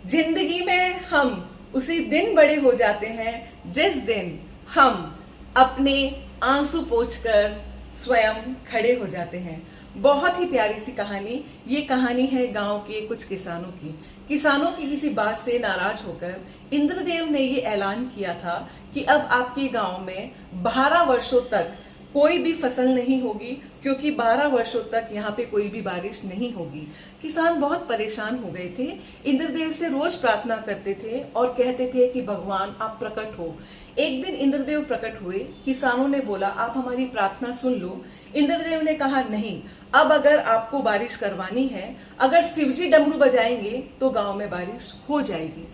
जिंदगी में हम उसी दिन बड़े हो जाते हैं जिस दिन हम अपने आंसू पोंछकर स्वयं खड़े हो जाते हैं। बहुत ही प्यारी सी कहानी। ये कहानी है गांव के कुछ किसानों की। किसानों की किसी बात से नाराज होकर इंद्रदेव ने ये ऐलान किया था कि अब आपके गांव में 12 वर्षों तक कोई भी फसल नहीं होगी, क्योंकि 12 वर्षों तक यहाँ पे कोई भी बारिश नहीं होगी। किसान बहुत परेशान हो गए थे। इंद्रदेव से रोज प्रार्थना करते थे और कहते थे कि भगवान आप प्रकट हो। एक दिन इंद्रदेव प्रकट हुए। किसानों ने बोला आप हमारी प्रार्थना सुन लो। इंद्रदेव ने कहा नहीं, अब अगर आपको बारिश करवानी है, अगर शिवजी डमरू बजाएंगे तो गांव में बारिश हो जाएगी।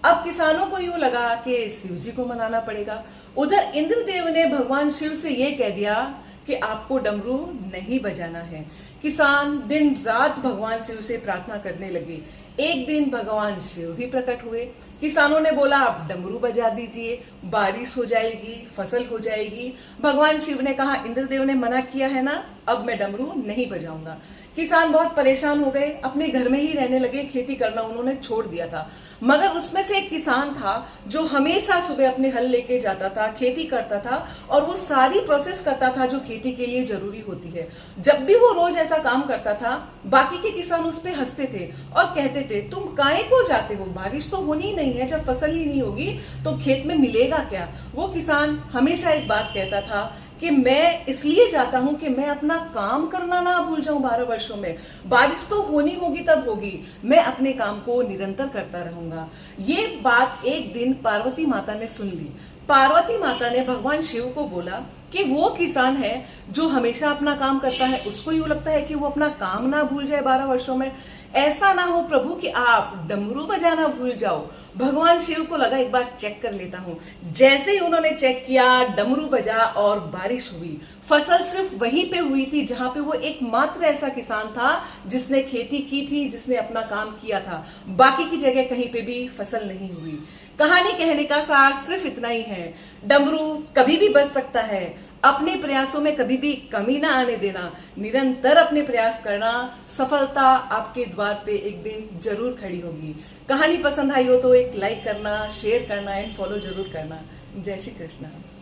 अब किसानों को यूं लगा कि शिव जी को मनाना पड़ेगा। उधर इंद्रदेव ने भगवान शिव से ये कह दिया कि आपको डमरू नहीं बजाना है। किसान दिन रात भगवान शिव से प्रार्थना करने लगे। एक दिन भगवान शिव भी प्रकट हुए। किसानों ने बोला आप डमरू बजा दीजिए, बारिश हो जाएगी, फसल हो जाएगी। भगवान शिव ने कहा इंद्रदेव ने मना किया है ना, अब मैं डमरू नहीं बजाऊंगा। किसान बहुत परेशान हो गए, अपने घर में ही रहने लगे। खेती करना उन्होंने छोड़ दिया था। मगर उसमें से एक किसान था जो हमेशा सुबह अपने हल लेके जाता था, खेती करता था और वो सारी प्रोसेस करता था जो खेती के लिए जरूरी होती है। जब भी वो रोज ऐसा काम करता था, बाकी के किसान उस पर हंसते थे और कहते थे तुम काहे को जाते हो, बारिश तो होनी ही नहीं है, जब फसल ही नहीं होगी तो खेत में मिलेगा क्या। वो किसान हमेशा एक बात कहता था कि मैं इसलिए जाता हूं कि मैं अपना काम करना ना भूल जाऊं। 12 वर्षों में बारिश तो होनी होगी तब होगी, मैं अपने काम को निरंतर करता रहूंगा। ये बात एक दिन पार्वती माता ने सुन ली। पार्वती माता ने भगवान शिव को बोला कि वो किसान है जो हमेशा अपना काम करता है, उसको यूं लगता है कि वो अपना काम ना भूल जाए 12 वर्षों में। ऐसा ना हो प्रभु कि आप डमरू बजाना भूल जाओ। भगवान शिव को लगा एक बार चेक कर लेता हूं। जैसे ही उन्होंने चेक किया, डमरू बजा और बारिश हुई। फसल सिर्फ वहीं पे हुई थी जहां पे वो एकमात्र ऐसा किसान था जिसने खेती की थी, जिसने अपना काम किया था। बाकी की जगह कहीं पे भी फसल नहीं हुई। कहानी कहने का सार सिर्फ इतना ही है, डमरू कभी भी बज सकता है। अपने प्रयासों में कभी भी कमी ना आने देना, निरंतर अपने प्रयास करना, सफलता आपके द्वार पे एक दिन जरूर खड़ी होगी। कहानी पसंद आई हो तो एक लाइक करना, शेयर करना एंड फॉलो जरूर करना। जय श्री कृष्ण।